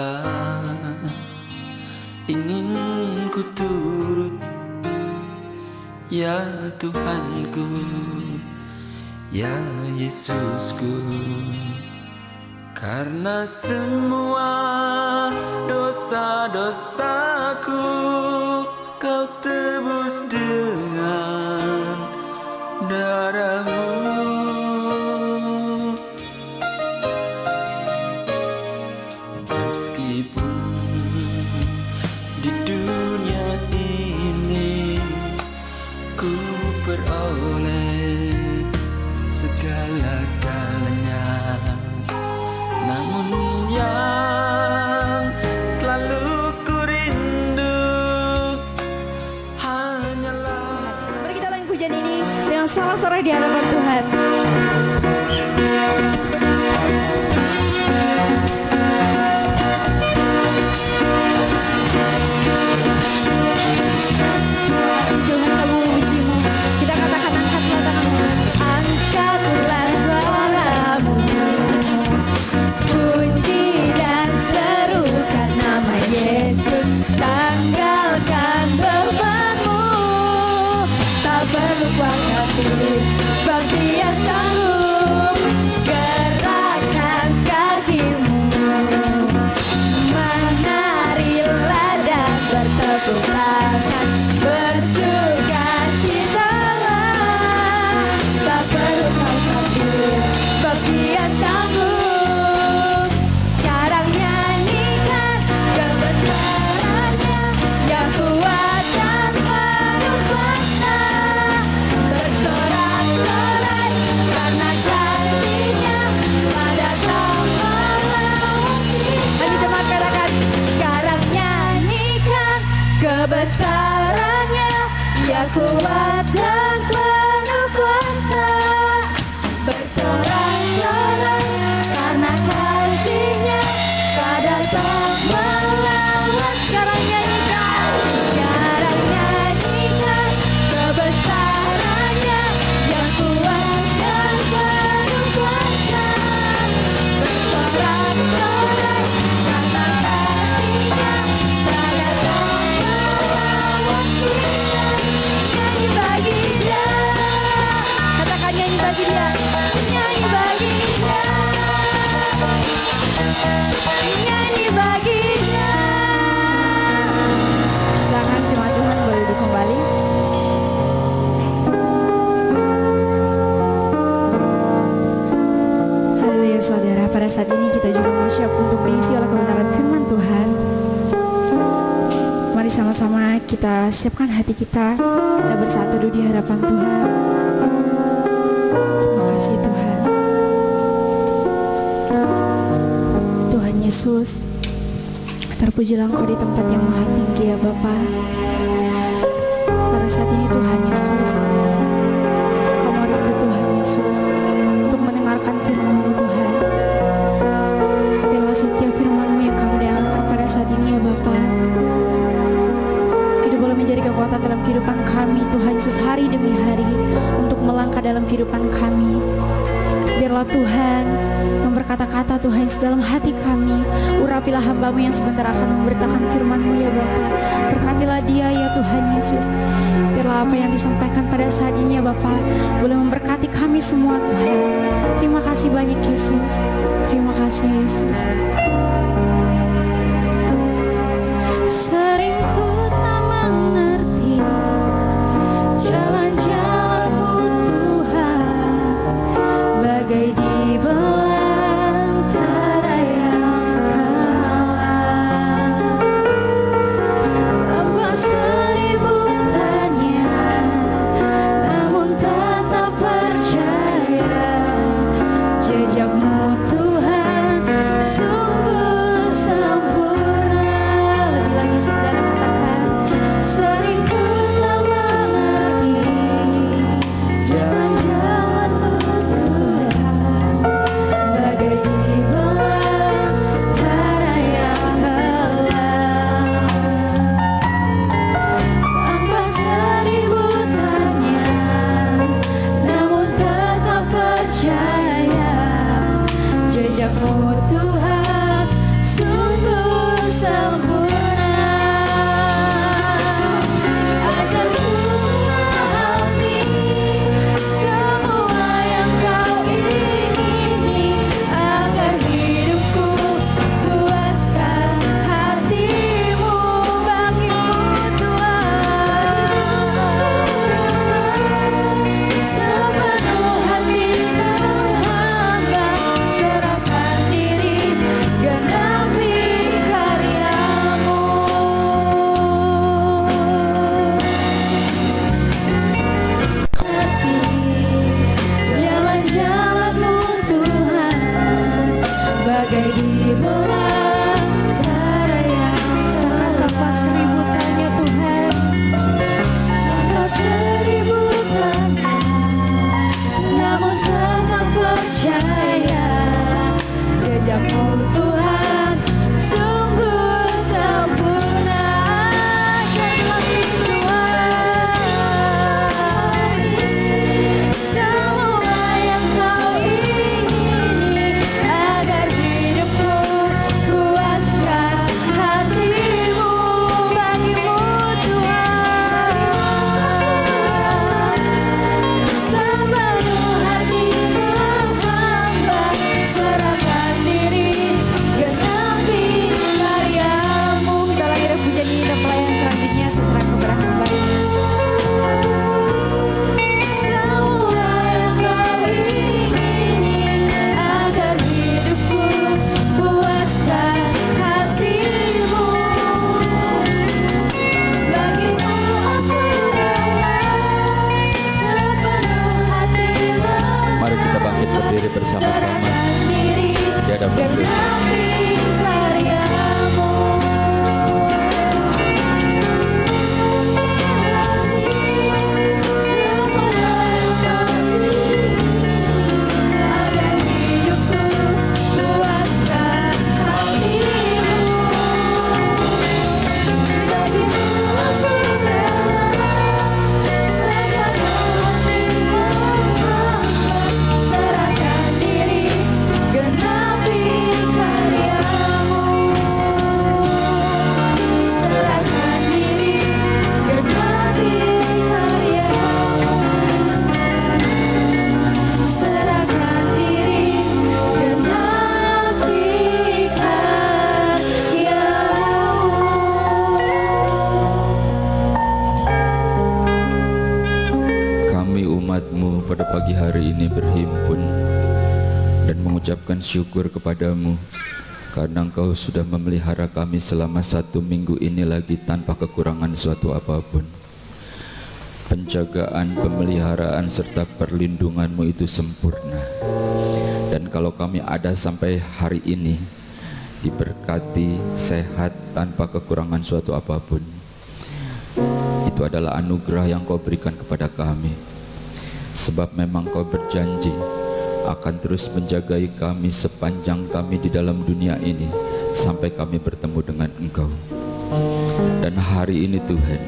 teruslah ingin ku turut, ya Tuhanku, ya Yesusku. Karena semua dosa-dosaku Kau tebus dengan darah-Mu. Meskipun di dunia ini ku peroleh segala-galanya, namun yang selalu ku rindu hanyalah. Mari kita ulangi pujian ini dengan sorak-sorai di hadapan Tuhan. Tuhan, kami memuji-Mu. Kita katakan, angkatlah tanganmu, angkatlah suaramu, puji dan serukan nama Yesus, tanggalkan bebanmu, tak perlu kuasa turun, sebab Dia sanggup. Gerakkan kakimu, menarilah dan bertepuk tangan, bersukacitalah, tak perlu kuasa turun, sebab Dia sanggup. Sekarang nyanyikan kebesarannya yang kuat dan penuh kuasa, bersorak-sorai karena kasih-Nya pada tak melewati. Lagi jemaat katakan, sekarang nyanyikan kebesarannya yang kuat dan penuh kuasa, bersorak-sorai karena kasih-Nya pada tak melewati. Sekarang nyanyikan kebesarannya yang kuat dan penuh kuasa, bersorak-sorai karena kasih-Nya pada tak melewati. Nyanyi bagi Dia, katakan nyanyi bagi Dia, nyanyi bagi Dia, nyanyi bagi Dia. Silakan jemaat Tuhan boleh duduk kembali. Haleluya saudara, pada saat ini kita juga siap untuk diisi oleh kebenaran firman Tuhan. Mari sama-sama kita siapkan hati kita bersatu di hadapan Tuhan. Terima kasih Tuhan. Tuhan Yesus, terpujilah Engkau di tempat yang maha tinggi ya Bapa. Pada saat ini Tuhan Yesus, Kau rindu Tuhan Yesus untuk mendengarkan firman-Mu Tuhan. Biarlah setiap firman-Mu yang kami dengarkan pada saat ini ya Bapa, itu boleh menjadi kekuatan dalam kehidupan kami Tuhan Yesus, hari demi hari untuk melangkah dalam kehidupan kami. Biarlah Tuhan memberkata-kata Tuhan Yesus dalam hati kami. Urapilah hamba-Mu yang sebentar akan memberitakan firman-Mu ya Bapa. Berkatilah dia ya Tuhan Yesus. Biarlah apa yang disampaikan pada saat ini ya Bapa boleh memberkati kami semua Tuhan. Terima kasih banyak Yesus. Terima kasih Yesus. Sering ku tak mengerti jalan-jalan-Mu Tuhan, bagai di belantara yang kalah. Tanpa seribu tanya, namun tetap percaya, jejak-Mu Tuhan sungguh umat-Mu pada pagi hari ini berhimpun dan mengucapkan syukur kepadamu karena Engkau sudah memelihara kami selama 1 minggu ini lagi tanpa kekurangan suatu apapun. Penjagaan, pemeliharaan serta perlindungan-Mu itu sempurna. Dan kalau kami ada sampai hari ini, diberkati, sehat, tanpa kekurangan suatu apapun, itu adalah anugerah yang Kau berikan kepada kami. Sebab memang Kau berjanji akan terus menjagai kami sepanjang kami di dalam dunia ini sampai kami bertemu dengan Engkau. Dan hari ini Tuhan,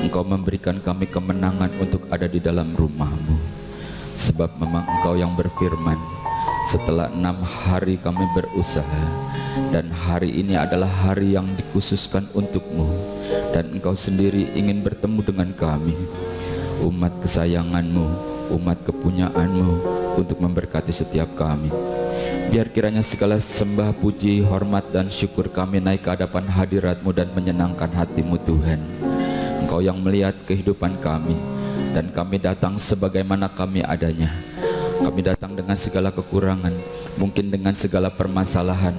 Engkau memberikan kami kemenangan untuk ada di dalam rumah-Mu. Sebab memang Engkau yang berfirman, setelah 6 hari kami berusaha, dan hari ini adalah hari yang dikhususkan untuk-Mu, dan Engkau sendiri ingin bertemu dengan kami, umat kesayangan-Mu, umat kepunyaan-Mu, untuk memberkati setiap kami. Biar kiranya segala sembah, puji, hormat, dan syukur kami naik ke hadapan hadirat-Mu dan menyenangkan hati-Mu Tuhan. Engkau yang melihat kehidupan kami, dan kami datang sebagaimana kami adanya. Kami datang dengan segala kekurangan, mungkin dengan segala permasalahan,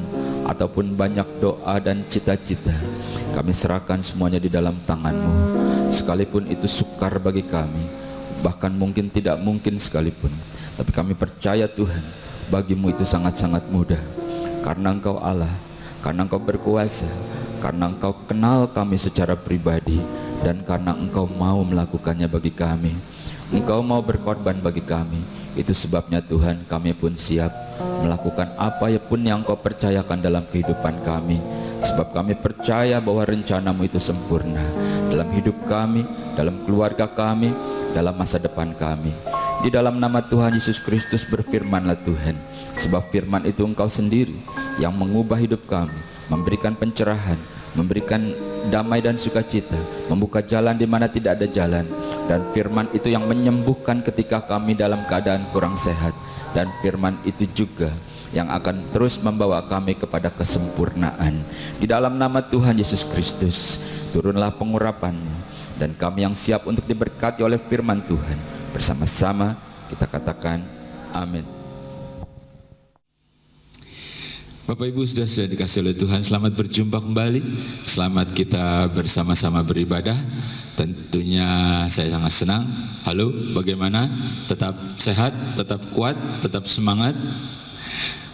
ataupun banyak doa dan cita-cita. Kami serahkan semuanya di dalam tangan-Mu. Sekalipun itu sukar bagi kami, bahkan mungkin tidak mungkin sekalipun, tapi kami percaya Tuhan, bagi-Mu itu sangat-sangat mudah. Karena Engkau Allah, karena Engkau berkuasa, karena Engkau kenal kami secara pribadi, dan karena Engkau mau melakukannya bagi kami. Engkau mau berkorban bagi kami. Itu sebabnya Tuhan, kami pun siap melakukan apa pun yang Kau percayakan dalam kehidupan kami. Sebab kami percaya bahwa rencana-Mu itu sempurna dalam hidup kami, dalam keluarga kami, dalam masa depan kami. Di dalam nama Tuhan Yesus Kristus berfirman-Lah Tuhan. Sebab firman itu Engkau sendiri yang mengubah hidup kami, memberikan pencerahan, memberikan damai dan sukacita, membuka jalan di mana tidak ada jalan. Dan firman itu yang menyembuhkan ketika kami dalam keadaan kurang sehat. Dan firman itu juga yang akan terus membawa kami kepada kesempurnaan. Di dalam nama Tuhan Yesus Kristus, turunlah pengurapan-Mu, dan kami yang siap untuk diberkati oleh firman Tuhan, bersama-sama kita katakan amin. Bapak Ibu sudah dikasih oleh Tuhan, selamat berjumpa kembali. Selamat kita bersama-sama beribadah. Tentunya saya sangat senang. Halo, bagaimana? Tetap sehat, tetap kuat, tetap semangat.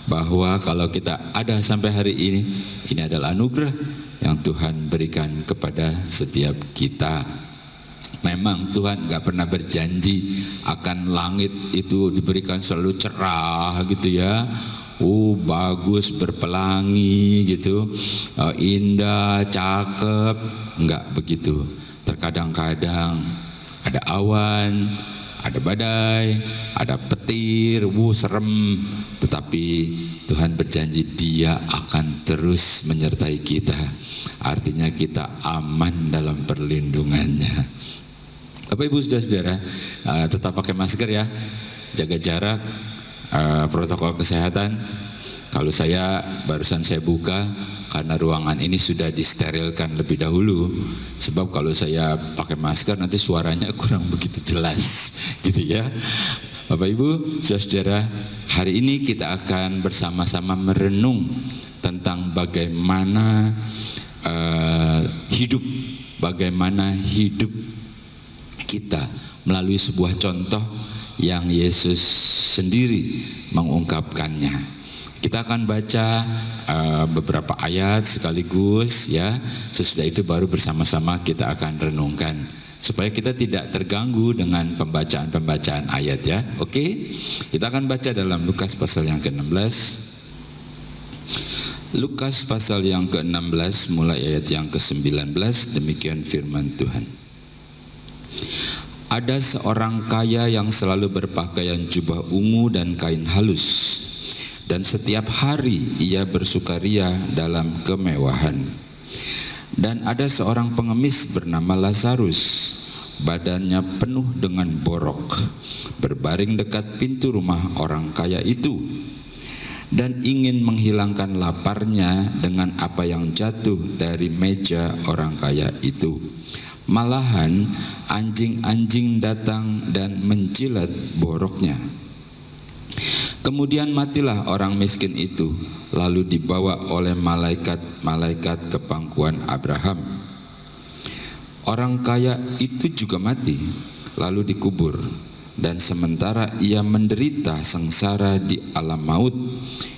Bahwa kalau kita ada sampai hari ini adalah anugerah yang Tuhan berikan kepada setiap kita. Memang Tuhan gak pernah berjanji akan langit itu diberikan selalu cerah gitu ya. Bagus, berpelangi gitu, indah, cakep. Enggak begitu. Terkadang-kadang ada awan, ada badai, ada petir, serem. Tetapi Tuhan berjanji Dia akan terus menyertai kita. Artinya kita aman dalam perlindungannya. Bapak Ibu saudara-saudara, tetap pakai masker ya, jaga jarak, protokol kesehatan. Kalau barusan saya buka karena ruangan ini sudah disterilkan lebih dahulu. Sebab kalau saya pakai masker nanti suaranya kurang begitu jelas gitu ya. Bapak Ibu, saudara, hari ini kita akan bersama-sama merenung tentang bagaimana hidup kita melalui sebuah contoh yang Yesus sendiri mengungkapkannya. Kita akan baca beberapa ayat sekaligus ya. Sesudah itu baru bersama-sama kita akan renungkan supaya kita tidak terganggu dengan pembacaan-pembacaan ayat ya. Oke? Kita akan baca dalam Lukas pasal yang ke-16. Lukas pasal yang ke-16 mulai ayat yang ke-19, demikian firman Tuhan. Ada seorang kaya yang selalu berpakaian jubah ungu dan kain halus, dan setiap hari ia bersukaria dalam kemewahan. Dan ada seorang pengemis bernama Lazarus, badannya penuh dengan borok, berbaring dekat pintu rumah orang kaya itu, dan ingin menghilangkan laparnya dengan apa yang jatuh dari meja orang kaya itu. Malahan anjing-anjing datang dan menjilat boroknya. Kemudian matilah orang miskin itu, lalu dibawa oleh malaikat-malaikat ke pangkuan Abraham. Orang kaya itu juga mati, lalu dikubur. Dan sementara ia menderita sengsara di alam maut,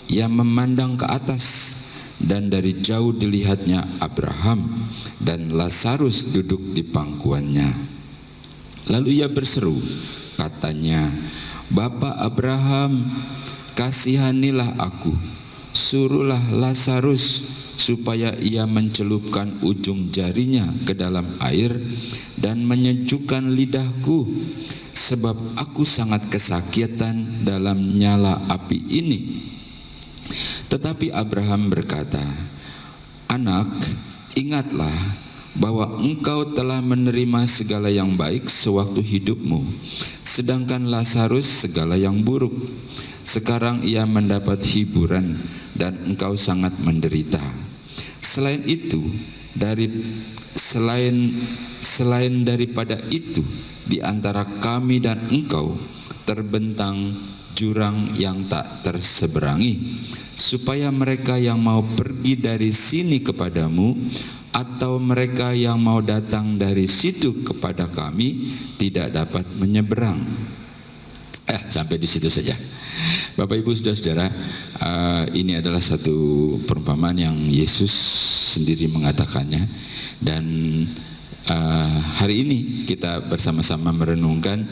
ia memandang ke atas, dan dari jauh dilihatnya Abraham dan Lazarus duduk di pangkuannya. Lalu ia berseru, katanya, Bapa Abraham, kasihanilah aku, suruhlah Lazarus supaya ia mencelupkan ujung jarinya ke dalam air dan menyejukkan lidahku, sebab aku sangat kesakitan dalam nyala api ini. Tetapi Abraham berkata, Anak, ingatlah bahwa engkau telah menerima segala yang baik sewaktu hidupmu, sedangkan Lazarus segala yang buruk. Sekarang ia mendapat hiburan dan engkau sangat menderita. Selain daripada itu, di antara kami dan engkau terbentang jurang yang tak terseberangi, supaya mereka yang mau pergi dari sini kepadamu atau mereka yang mau datang dari situ kepada kami tidak dapat menyeberang. Sampai di situ saja. Bapak Ibu Saudara-saudara, ini adalah satu perumpamaan yang Yesus sendiri mengatakannya, dan hari ini kita bersama-sama merenungkan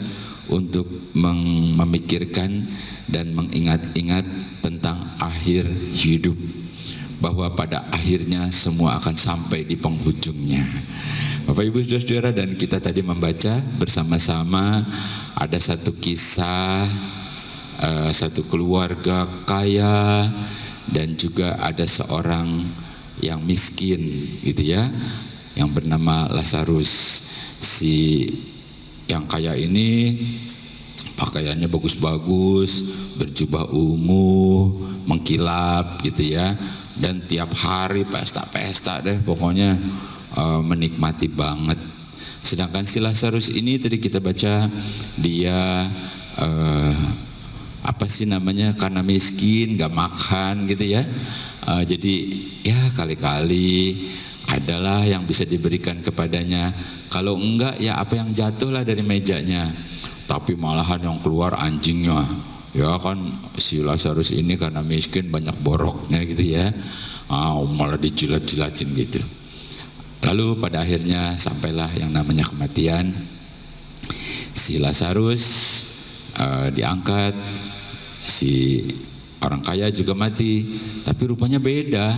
untuk memikirkan dan mengingat-ingat tentang akhir hidup, bahwa pada akhirnya semua akan sampai di penghujungnya. Bapak Ibu Saudara-saudara, dan kita tadi membaca bersama-sama ada satu kisah, satu keluarga kaya dan juga ada seorang yang miskin gitu ya, yang bernama Lazarus. Si yang kaya ini pakaiannya bagus-bagus, berjubah ungu, mengkilap gitu ya, dan tiap hari pesta-pesta deh pokoknya, menikmati banget. Sedangkan si Lazarus ini tadi kita baca dia karena miskin, gak makan gitu ya, jadi ya kali-kali adalah yang bisa diberikan kepadanya. Kalau enggak ya apa yang jatuh lah dari mejanya. Tapi malahan yang keluar anjingnya. Ya kan si Lazarus ini karena miskin banyak boroknya gitu ya, malah dijilat-jilatin gitu. Lalu pada akhirnya sampailah yang namanya kematian. Si Lazarus diangkat, si orang kaya juga mati, tapi rupanya beda.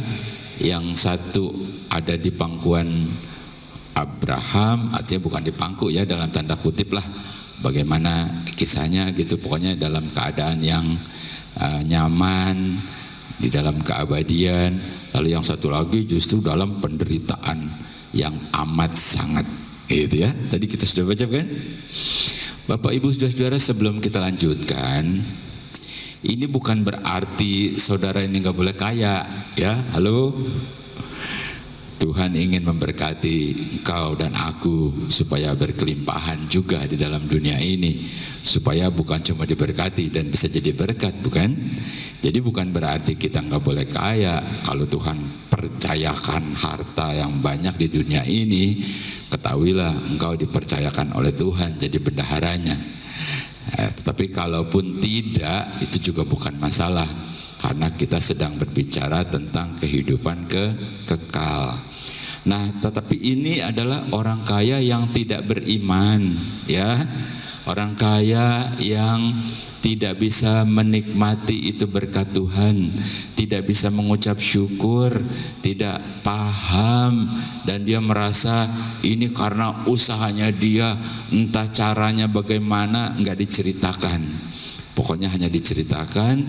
Yang satu ada di pangkuan Abraham, artinya bukan di pangku ya, dalam tanda kutip lah, bagaimana kisahnya gitu, pokoknya dalam keadaan yang nyaman, di dalam keabadian. Lalu yang satu lagi justru dalam penderitaan yang amat sangat gitu ya. Tadi kita sudah baca kan? Bapak Ibu Saudara-saudara, sebelum kita lanjutkan, ini bukan berarti saudara ini nggak boleh kaya ya. Halo, Tuhan ingin memberkati engkau dan aku supaya berkelimpahan juga di dalam dunia ini, supaya bukan cuma diberkati dan bisa jadi berkat, bukan? Jadi bukan berarti kita nggak boleh kaya. Kalau Tuhan percayakan harta yang banyak di dunia ini, ketahuilah engkau dipercayakan oleh Tuhan jadi bendaharanya. Tetapi kalaupun tidak, itu juga bukan masalah, karena kita sedang berbicara tentang kehidupan kekal. Nah, tetapi ini adalah orang kaya yang tidak beriman, ya, orang kaya yang tidak bisa menikmati itu berkat Tuhan, tidak bisa mengucap syukur, tidak paham, dan dia merasa ini karena usahanya dia, entah caranya bagaimana, enggak diceritakan. Pokoknya hanya diceritakan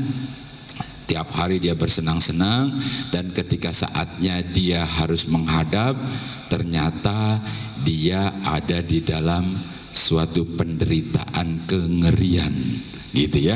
tiap hari dia bersenang-senang, dan ketika saatnya dia harus menghadap, ternyata dia ada di dalam suatu penderitaan kengerian gitu ya.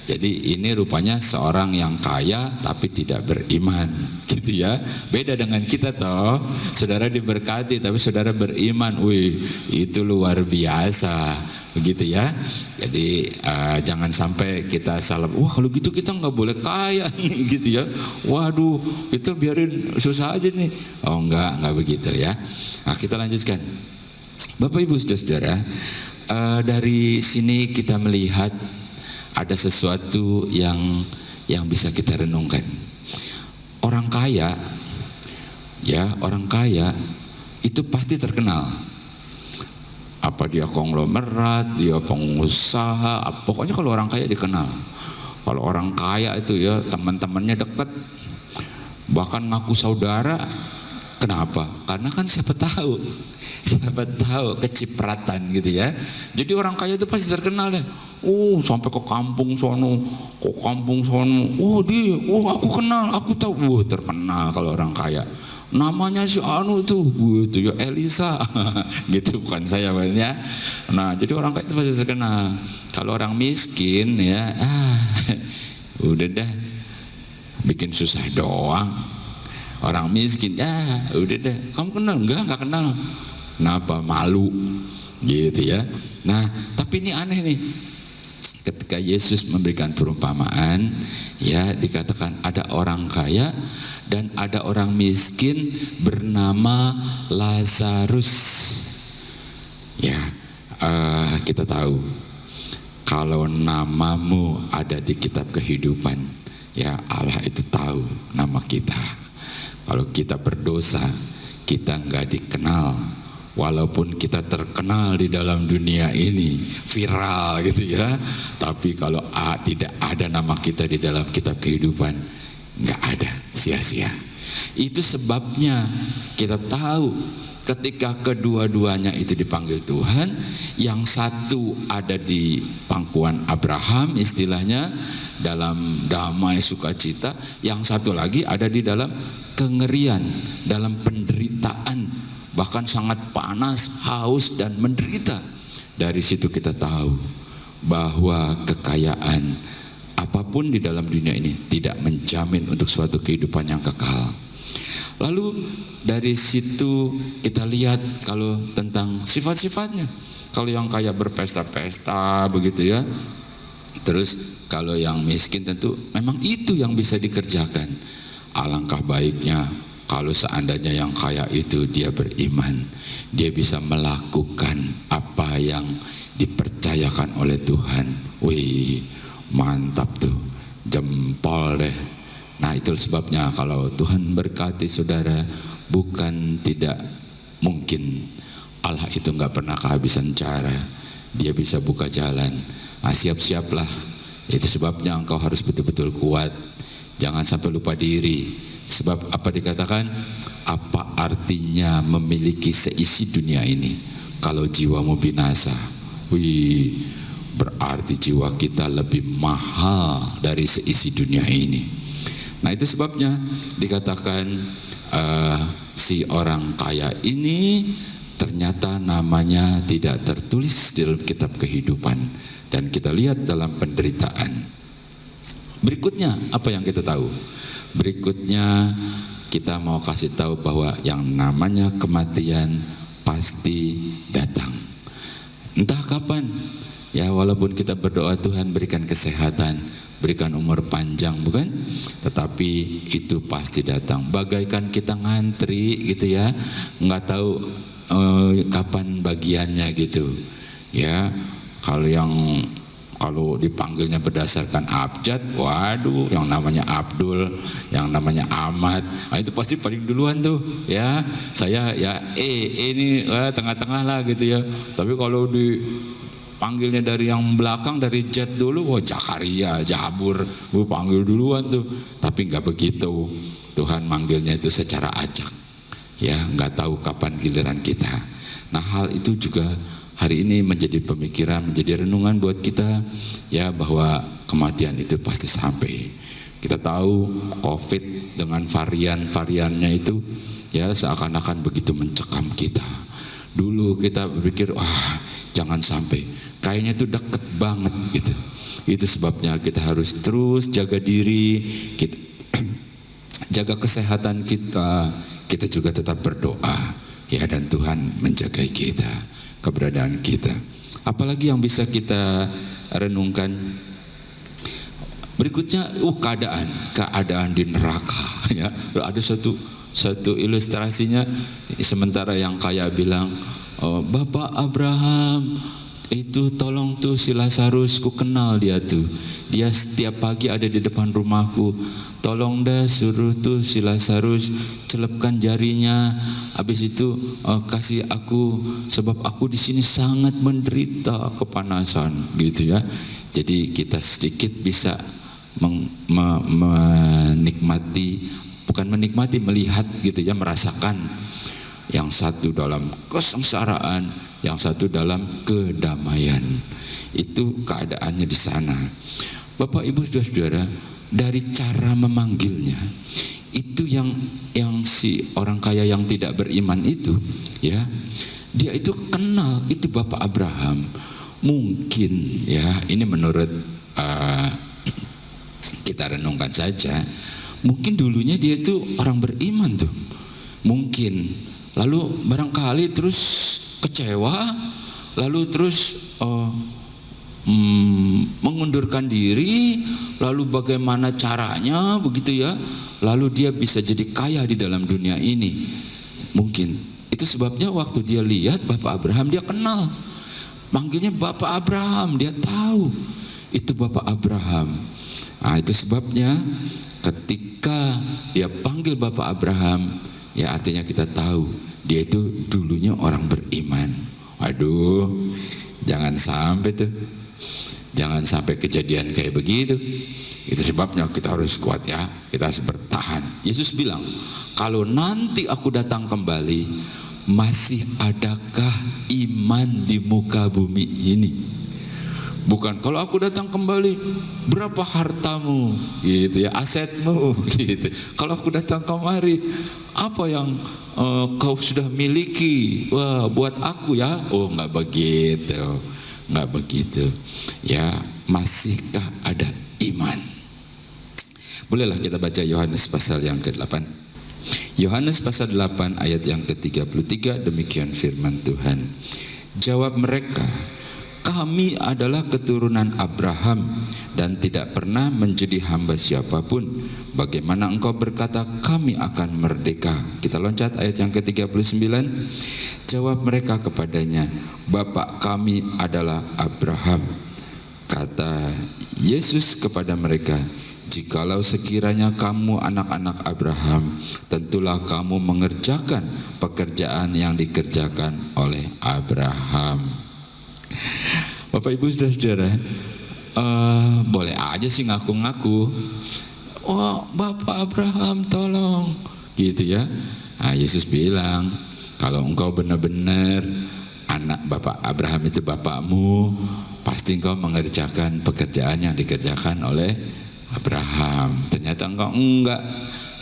Jadi ini rupanya seorang yang kaya tapi tidak beriman, gitu ya. Beda dengan kita toh, saudara diberkati tapi saudara beriman, wih itu luar biasa, begitu ya. Jadi jangan sampai kita salah, wah kalau gitu kita nggak boleh kaya nih, gitu ya. Waduh, itu biarin susah aja nih. Oh nggak begitu ya. Nah kita lanjutkan. Bapak Ibu Saudara, dari sini kita melihat ada sesuatu yang bisa kita renungkan. Orang kaya, ya orang kaya itu pasti terkenal. Apa dia konglomerat, dia pengusaha, pokoknya kalau orang kaya dikenal. Kalau orang kaya itu ya teman-temannya dekat, bahkan ngaku saudara. Kenapa? Karena kan siapa tahu kecipratan gitu ya. Jadi orang kaya itu pasti terkenal ya. Oh sampai ke kampung sono, oh dia, oh aku kenal, aku tahu, terkenal kalau orang kaya. Namanya si Anu tuh, gitu ya Elisa, gitu bukan saya banyak. Nah jadi orang kaya itu pasti terkenal. Kalau orang miskin ya, udah dah, bikin susah doang. Orang miskin, ya udah deh, kamu kenal? Enggak kenal. Kenapa? Malu, gitu ya. Nah, tapi ini aneh nih. Ketika Yesus memberikan perumpamaan, ya dikatakan ada orang kaya dan ada orang miskin bernama Lazarus. Ya, kita tahu kalau namamu ada di kitab kehidupan, ya Allah itu tahu nama kita. Kalau kita berdosa, kita nggak dikenal, walaupun kita terkenal di dalam dunia ini, viral gitu ya. Tapi kalau tidak ada nama kita di dalam kitab kehidupan, nggak ada, sia-sia. Itu sebabnya kita tahu ketika kedua-duanya itu dipanggil Tuhan, yang satu ada di pangkuan Abraham istilahnya, dalam damai sukacita, yang satu lagi ada di dalam kengerian, dalam penderitaan, bahkan sangat panas, haus dan menderita. Dari situ kita tahu bahwa kekayaan apapun di dalam dunia ini tidak menjamin untuk suatu kehidupan yang kekal. Lalu dari situ kita lihat kalau tentang sifat-sifatnya. Kalau yang kaya berpesta-pesta begitu ya. Terus kalau yang miskin tentu memang itu yang bisa dikerjakan. Alangkah baiknya kalau seandainya yang kaya itu dia beriman, dia bisa melakukan apa yang dipercayakan oleh Tuhan. Wih, mantap tuh, jempol deh. Nah itu sebabnya kalau Tuhan berkati saudara, bukan tidak mungkin Allah itu nggak pernah kehabisan cara. Dia bisa buka jalan. Nah siap-siaplah. Itu sebabnya engkau harus betul-betul kuat. Jangan sampai lupa diri. Sebab apa dikatakan? Apa artinya memiliki seisi dunia ini kalau jiwamu binasa? Wih, berarti jiwa kita lebih mahal dari seisi dunia ini. Nah itu sebabnya dikatakan si orang kaya ini ternyata namanya tidak tertulis di dalam kitab kehidupan. Dan kita lihat dalam penderitaan. Berikutnya apa yang kita tahu? Berikutnya kita mau kasih tahu bahwa yang namanya kematian pasti datang. Entah kapan, ya walaupun kita berdoa Tuhan berikan kesehatan, berikan umur panjang, bukan? Tetapi itu pasti datang. Bagaikan kita ngantri gitu ya, nggak tahu kapan bagiannya gitu. Ya, kalau dipanggilnya berdasarkan abjad, waduh, yang namanya Abdul, yang namanya Ahmad, nah itu pasti paling duluan tuh, ya. Saya ya ini tengah-tengah lah gitu ya. Tapi kalau dipanggilnya dari yang belakang, dari Jet dulu, wah Jakaria, Jabur, panggil duluan tuh. Tapi nggak begitu, Tuhan manggilnya itu secara acak, ya, nggak tahu kapan giliran kita. Nah hal itu juga hari ini menjadi pemikiran, menjadi renungan buat kita, ya, bahwa kematian itu pasti sampai. Kita tahu COVID dengan variannya itu, ya, seakan-akan begitu mencekam kita. Dulu kita berpikir, wah jangan sampai, kayaknya itu deket banget gitu. Itu sebabnya kita harus terus jaga diri, kita jaga kesehatan kita. Kita juga tetap berdoa, ya, dan Tuhan menjaga kita, keberadaan kita. Apalagi yang bisa kita renungkan berikutnya, keadaan di neraka, ya. Ada satu ilustrasinya, sementara yang kaya bilang, Bapak Abraham itu tolong tuh si Lazarus, ku kenal dia tuh, dia setiap pagi ada di depan rumahku, tolong dah suruh tuh si Lazarus celupkan jarinya, habis itu kasih aku, sebab aku di sini sangat menderita kepanasan, gitu ya. Jadi kita sedikit bisa menikmati, bukan menikmati, melihat gitu ya, merasakan yang satu dalam kesengsaraan, yang satu dalam kedamaian. Itu keadaannya di sana. Bapak Ibu Saudara-saudara, dari cara memanggilnya itu yang si orang kaya yang tidak beriman itu, ya, dia itu kenal itu Bapak Abraham. Mungkin ya, ini menurut kita renungkan saja, mungkin dulunya dia itu orang beriman tuh, mungkin, lalu barangkali terus kecewa, lalu terus mengundurkan diri, lalu bagaimana caranya begitu ya, lalu dia bisa jadi kaya di dalam dunia ini. Mungkin itu sebabnya waktu dia lihat Bapak Abraham, dia kenal, manggilnya Bapak Abraham, dia tahu itu Bapak Abraham. Nah, itu sebabnya ketika dia panggil Bapak Abraham, ya artinya kita tahu dia itu dulunya orang beriman. Waduh, jangan sampai tuh, jangan sampai kejadian kayak begitu. Itu sebabnya kita harus kuat ya, kita harus bertahan. Yesus bilang, kalau nanti aku datang kembali, masih adakah iman di muka bumi ini? Bukan kalau aku datang kembali, berapa hartamu, gitu ya, asetmu, gitu. Kalau aku datang kemari, apa yang kau sudah miliki? Wah, buat aku ya. Oh, nggak begitu, nggak begitu. Ya, masihkah ada iman? Bolehlah kita baca Yohanes pasal yang ke-8. Yohanes pasal 8 ayat yang ke-33, demikian firman Tuhan. Jawab mereka, kami adalah keturunan Abraham dan tidak pernah menjadi hamba siapapun. Bagaimana engkau berkata kami akan merdeka? Kita loncat ayat yang ke-39. Jawab mereka kepadanya, Bapak kami adalah Abraham. Kata Yesus kepada mereka, jikalau sekiranya kamu anak-anak Abraham, tentulah kamu mengerjakan pekerjaan yang dikerjakan oleh Abraham. Bapak Ibu Saudara-saudara, boleh aja sih ngaku-ngaku, oh Bapak Abraham tolong, gitu ya. Nah, Yesus bilang, kalau engkau benar-benar anak Bapak Abraham itu bapakmu, pasti engkau mengerjakan pekerjaan yang dikerjakan oleh Abraham. Ternyata engkau enggak,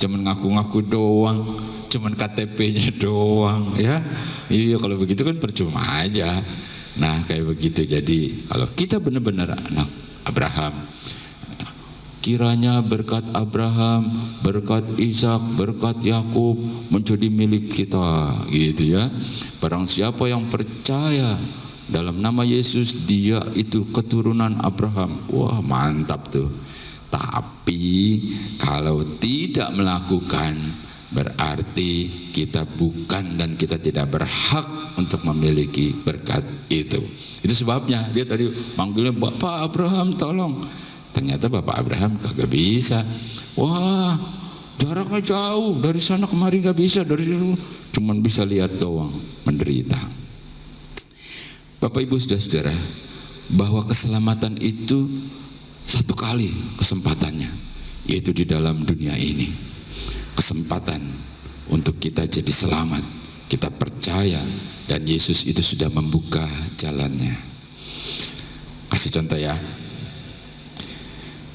cuman ngaku-ngaku doang, cuman KTP-nya doang, ya. Iya, kalau begitu kan percuma aja. Nah, kayak begitu. Jadi kalau kita benar-benar anak Abraham, kiranya berkat Abraham, berkat Ishak, berkat Yakub menjadi milik kita, gitu ya. Barang siapa yang percaya dalam nama Yesus, dia itu keturunan Abraham. Wah, mantap tuh. Tapi kalau tidak melakukan, berarti kita bukan dan kita tidak berhak untuk memiliki berkat itu. Itu sebabnya dia tadi manggilnya Bapak Abraham tolong. Ternyata Bapak Abraham kagak bisa. Wah, jaraknya jauh, dari sana kemari gak bisa, dari situ cuman bisa lihat doang, menderita. Bapak Ibu Saudara-saudara, bahwa keselamatan itu satu kali kesempatannya, yaitu di dalam dunia ini. Kesempatan untuk kita jadi selamat, kita percaya, dan Yesus itu sudah membuka jalannya. Kasih contoh ya,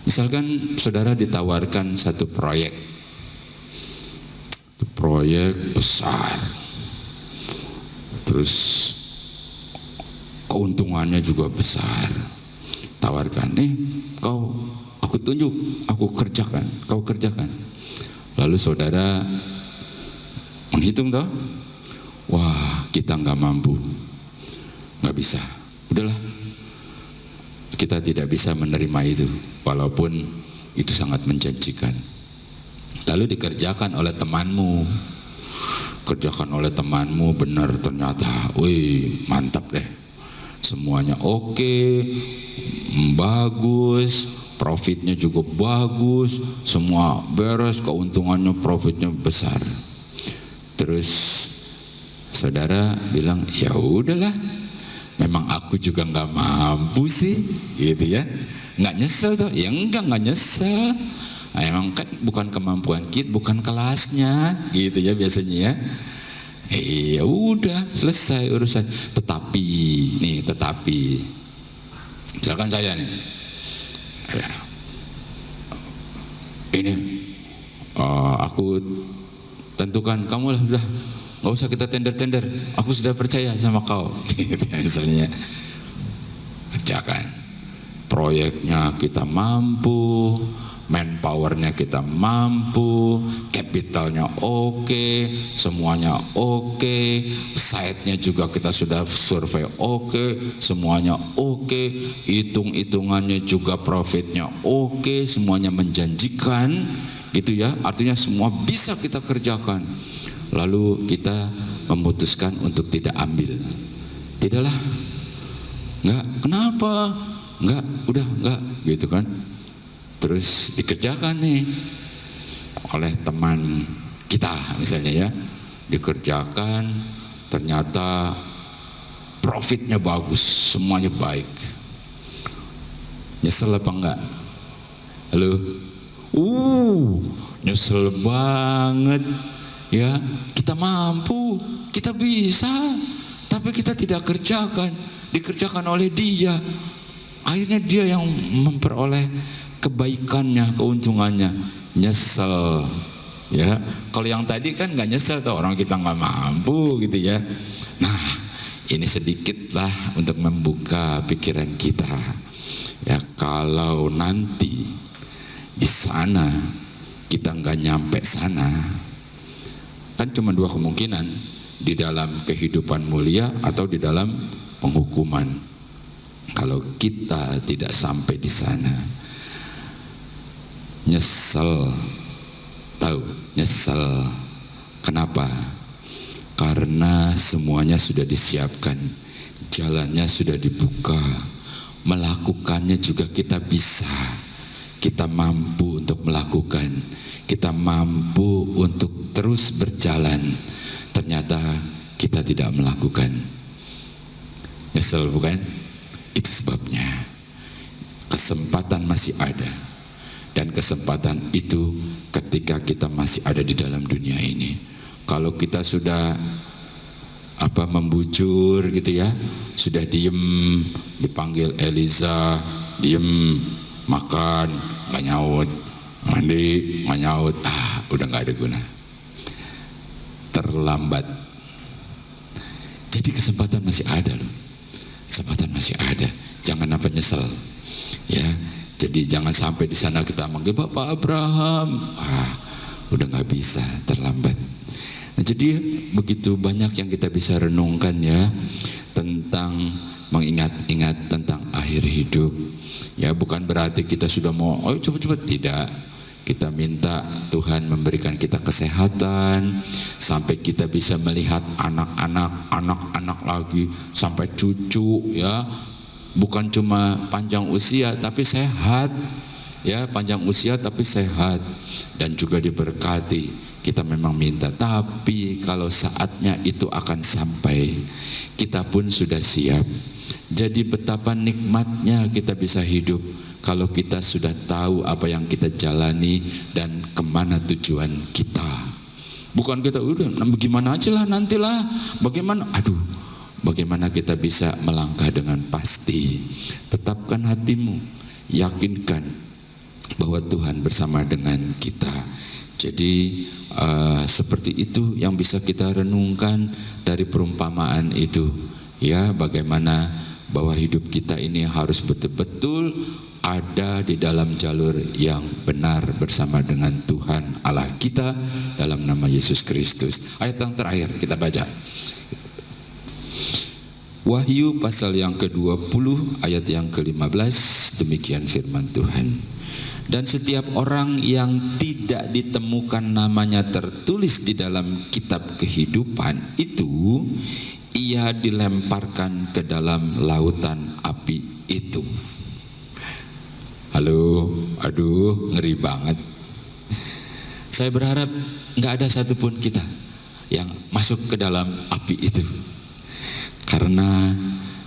misalkan saudara ditawarkan satu proyek besar, terus keuntungannya juga besar, tawarkan, aku tunjuk, aku kerjakan, kau kerjakan. Lalu saudara menghitung toh, wah kita nggak mampu, nggak bisa, udahlah, kita tidak bisa menerima itu, walaupun itu sangat menjanjikan. Lalu dikerjakan oleh temanmu, benar ternyata, wih mantap deh, semuanya oke, bagus, profitnya juga bagus, semua beres, keuntungannya, profitnya besar. Terus saudara bilang, ya udahlah, memang aku juga nggak mampu sih, gitu ya. Nggak nyesel tuh, ya nggak nyesel. Nah, emang kan bukan kemampuan kita, bukan kelasnya, gitu ya biasanya ya. Ya udah, selesai urusan. Tetapi, misalkan saya nih, ini aku tentukan, kamu lah udah, nggak usah kita tender, aku sudah percaya sama kau, gitu ya misalnya. Kerjakan, proyeknya kita mampu, manpowernya kita mampu, capitalnya oke, semuanya oke, site-nya juga kita sudah survei oke, semuanya oke, hitung-hitungannya juga profitnya oke, semuanya menjanjikan, gitu ya. Artinya semua bisa kita kerjakan. Lalu kita memutuskan untuk tidak ambil. Tidaklah, enggak, kenapa? Enggak, udah enggak, gitu kan. Terus dikerjakan nih oleh teman kita misalnya ya, dikerjakan, ternyata profitnya bagus, semuanya baik. Nyesel apa enggak? Halo? Nyesel banget ya. Kita mampu, kita bisa, tapi kita tidak kerjakan, dikerjakan oleh dia. Akhirnya dia yang memperoleh kebaikannya, keuntungannya. Nyesel ya. Kalau yang tadi kan nggak nyesel tuh, orang kita nggak mampu gitu ya. Nah, ini sedikitlah untuk membuka pikiran kita ya. Kalau nanti di sana kita nggak nyampe sana, kan cuma dua kemungkinan, di dalam kehidupan mulia atau di dalam penghukuman. Kalau kita tidak sampai di sana, nyesel, tahu nyesel. Kenapa? Karena semuanya sudah disiapkan, jalannya sudah dibuka, melakukannya juga kita bisa, kita mampu untuk melakukan, kita mampu untuk terus berjalan. Ternyata kita tidak melakukan. Nyesel bukan? Itu sebabnya kesempatan masih ada. Dan kesempatan itu ketika kita masih ada di dalam dunia ini. Kalau kita sudah membujur gitu ya, sudah diem, dipanggil Eliza, diem, makan, nggak nyaut, mandi, nggak nyaut, udah nggak ada guna, terlambat. Jadi kesempatan masih ada loh, kesempatan masih ada. Jangan sampai nyesel, ya. Jadi jangan sampai di sana kita manggil Bapak Abraham, udah nggak bisa, terlambat. Nah, jadi begitu banyak yang kita bisa renungkan ya tentang mengingat-ingat tentang akhir hidup. Ya bukan berarti kita sudah mau cepet-cepet, tidak. Kita minta Tuhan memberikan kita kesehatan sampai kita bisa melihat anak-anak lagi sampai cucu ya. Bukan cuma panjang usia tapi sehat ya, panjang usia tapi sehat dan juga diberkati. Kita memang minta, tapi kalau saatnya itu akan sampai, kita pun sudah siap. Jadi betapa nikmatnya kita bisa hidup kalau kita sudah tahu apa yang kita jalani dan kemana tujuan kita. Bukan kita udah bagaimana aja lah, nantilah bagaimana, bagaimana kita bisa melangkah dengan pasti. Tetapkan hatimu, yakinkan bahwa Tuhan bersama dengan kita. Jadi seperti itu yang bisa kita renungkan dari perumpamaan itu. Ya, bagaimana bahwa hidup kita ini harus betul-betul ada di dalam jalur yang benar bersama dengan Tuhan Allah kita dalam nama Yesus Kristus. Ayat yang terakhir kita baca. Wahyu pasal yang ke-20 ayat yang ke-15, demikian firman Tuhan. Dan setiap orang yang tidak ditemukan namanya tertulis di dalam kitab kehidupan itu, ia dilemparkan ke dalam lautan api itu. Halo, aduh, ngeri banget. Saya berharap nggak ada satupun kita yang masuk ke dalam api itu, karena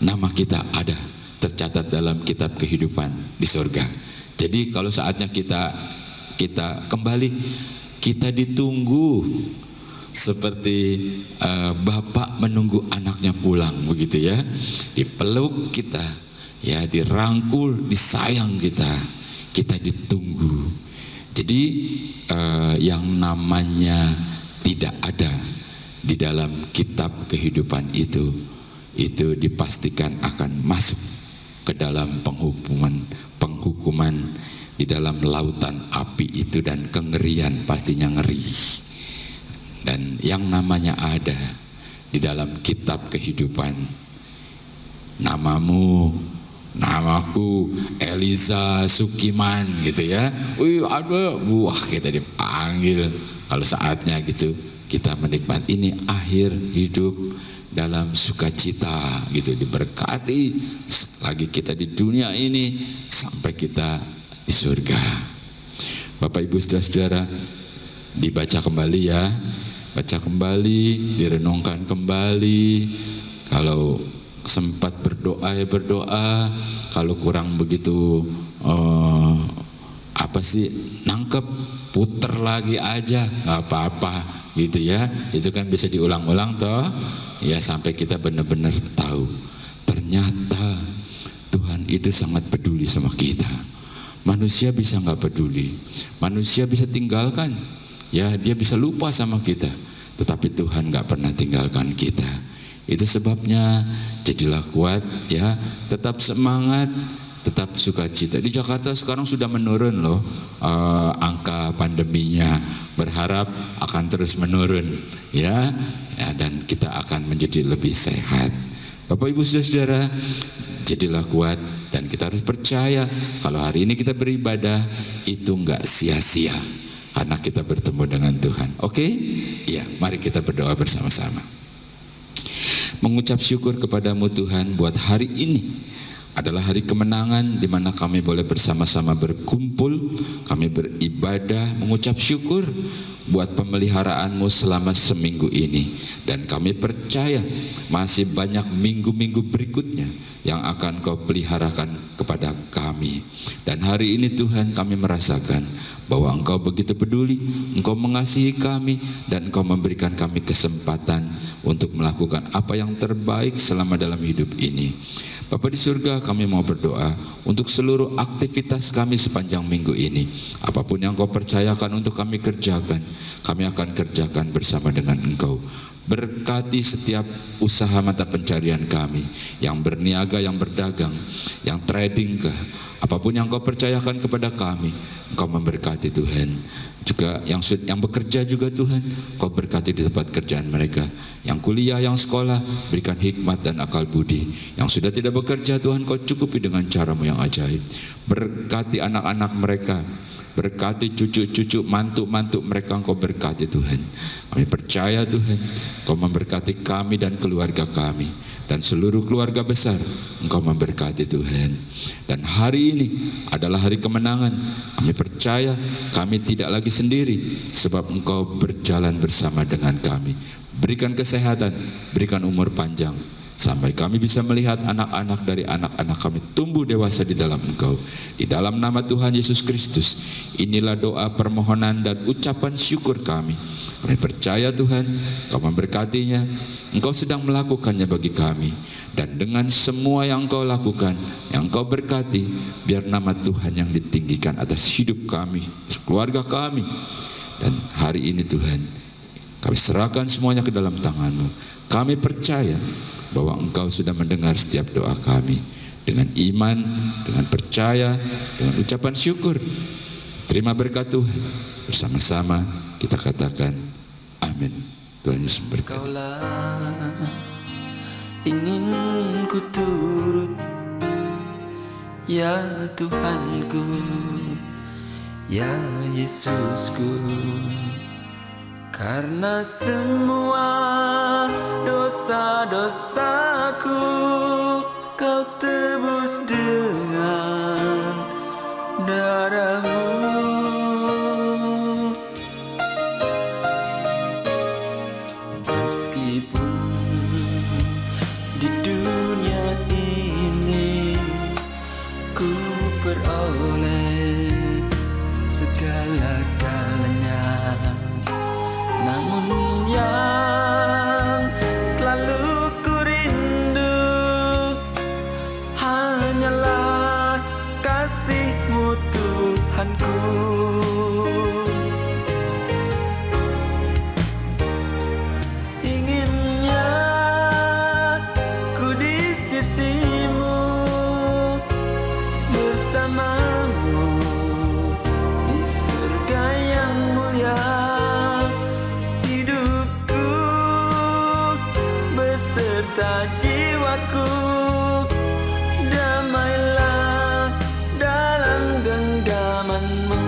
nama kita ada tercatat dalam kitab kehidupan di surga. Jadi kalau saatnya kita kembali, kita ditunggu seperti bapak menunggu anaknya pulang, begitu ya. Dipeluk kita, ya, dirangkul, disayang kita ditunggu. Jadi yang namanya tidak ada di dalam kitab kehidupan itu dipastikan akan masuk ke dalam penghukuman di dalam lautan api itu, dan kengerian pastinya ngeri. Dan yang namanya ada di dalam kitab kehidupan, namaku Eliza Sukiman, gitu ya. Wih, ada buah kita dipanggil. Kalau saatnya gitu kita menikmati ini akhir hidup dalam sukacita, gitu, diberkati lagi kita di dunia ini sampai kita di surga. Bapak Ibu saudara-saudara, dibaca kembali ya, baca kembali, direnungkan kembali. Kalau sempat berdoa ya berdoa, kalau kurang begitu nangkep, puter lagi aja, nggak apa-apa, gitu ya. Itu kan bisa diulang-ulang toh, ya, sampai kita benar-benar tahu ternyata Tuhan itu sangat peduli sama kita. Manusia bisa nggak peduli, manusia bisa tinggalkan, ya, dia bisa lupa sama kita, tetapi Tuhan nggak pernah tinggalkan kita. Itu sebabnya jadilah kuat, ya, tetap semangat, tetap sukacita. Di Jakarta sekarang sudah menurun loh angka pandeminya, berharap akan terus menurun, ya, dan kita akan menjadi lebih sehat. Bapak Ibu saudara-saudara, jadilah kuat, dan kita harus percaya kalau hari ini kita beribadah itu enggak sia-sia karena kita bertemu dengan Tuhan. Oke? Ya, mari kita berdoa bersama-sama. Mengucap syukur kepadamu Tuhan buat hari ini adalah hari kemenangan di mana kami boleh bersama-sama berkumpul, kami beribadah, mengucap syukur buat pemeliharaanmu selama seminggu ini. Dan kami percaya masih banyak minggu-minggu berikutnya yang akan kau peliharakan kepada kami. Dan hari ini Tuhan, kami merasakan bahwa engkau begitu peduli, engkau mengasihi kami, dan engkau memberikan kami kesempatan untuk melakukan apa yang terbaik selama dalam hidup ini. Bapa di surga, kami mau berdoa untuk seluruh aktivitas kami sepanjang minggu ini. Apapun yang Kau percayakan untuk kami kerjakan, kami akan kerjakan bersama dengan Engkau. Berkati setiap usaha mata pencarian kami, yang berniaga, yang berdagang, yang trading apapun yang Kau percayakan kepada kami, Engkau memberkati Tuhan. Juga yang bekerja juga Tuhan, Kau berkati di tempat kerjaan mereka. Yang kuliah, yang sekolah, berikan hikmat dan akal budi. Yang sudah tidak bekerja Tuhan, Kau cukupi dengan cara-Mu yang ajaib. Berkati anak-anak mereka, berkati cucu-cucu, mantu-mantu mereka, Engkau berkati Tuhan. Kami percaya Tuhan, Kau memberkati kami dan keluarga kami, dan seluruh keluarga besar Engkau memberkati Tuhan. Dan hari ini adalah hari kemenangan. Kami percaya kami tidak lagi sendiri, sebab Engkau berjalan bersama dengan kami. Berikan kesehatan, berikan umur panjang, sampai kami bisa melihat anak-anak dari anak-anak kami tumbuh dewasa di dalam Engkau. Di dalam nama Tuhan Yesus Kristus, inilah doa, permohonan, dan ucapan syukur kami. Kami percaya Tuhan, Kau memberkatinya, Engkau sedang melakukannya bagi kami. Dan dengan semua yang Kau lakukan, yang Kau berkati, biar nama Tuhan yang ditinggikan atas hidup kami, keluarga kami. Dan hari ini Tuhan, kami serahkan semuanya ke dalam tangan-Mu. Kami percaya bahwa Engkau sudah mendengar setiap doa kami. Dengan iman, dengan percaya, dengan ucapan syukur, terima berkat Tuhan. Bersama-sama kita katakan amin. Tuhan Yesus berkati. Kaulah ingin ku turut, ya Tuhanku, ya Yesusku. Karena semua dosa-dosaku Kau tebus dengan darah-Mu. Meskipun di dunia ini ku peroleh segala-galanya, namun yang selalu ku rindu hanyalah kasih-Mu Tuhanku. Inginnya ku di sisi-Mu, bersama-Mu di surga yang mulia. Hidupku beserta jiwaku damailah dalam genggaman-Mu.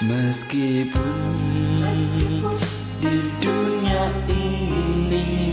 Meskipun di dunia ini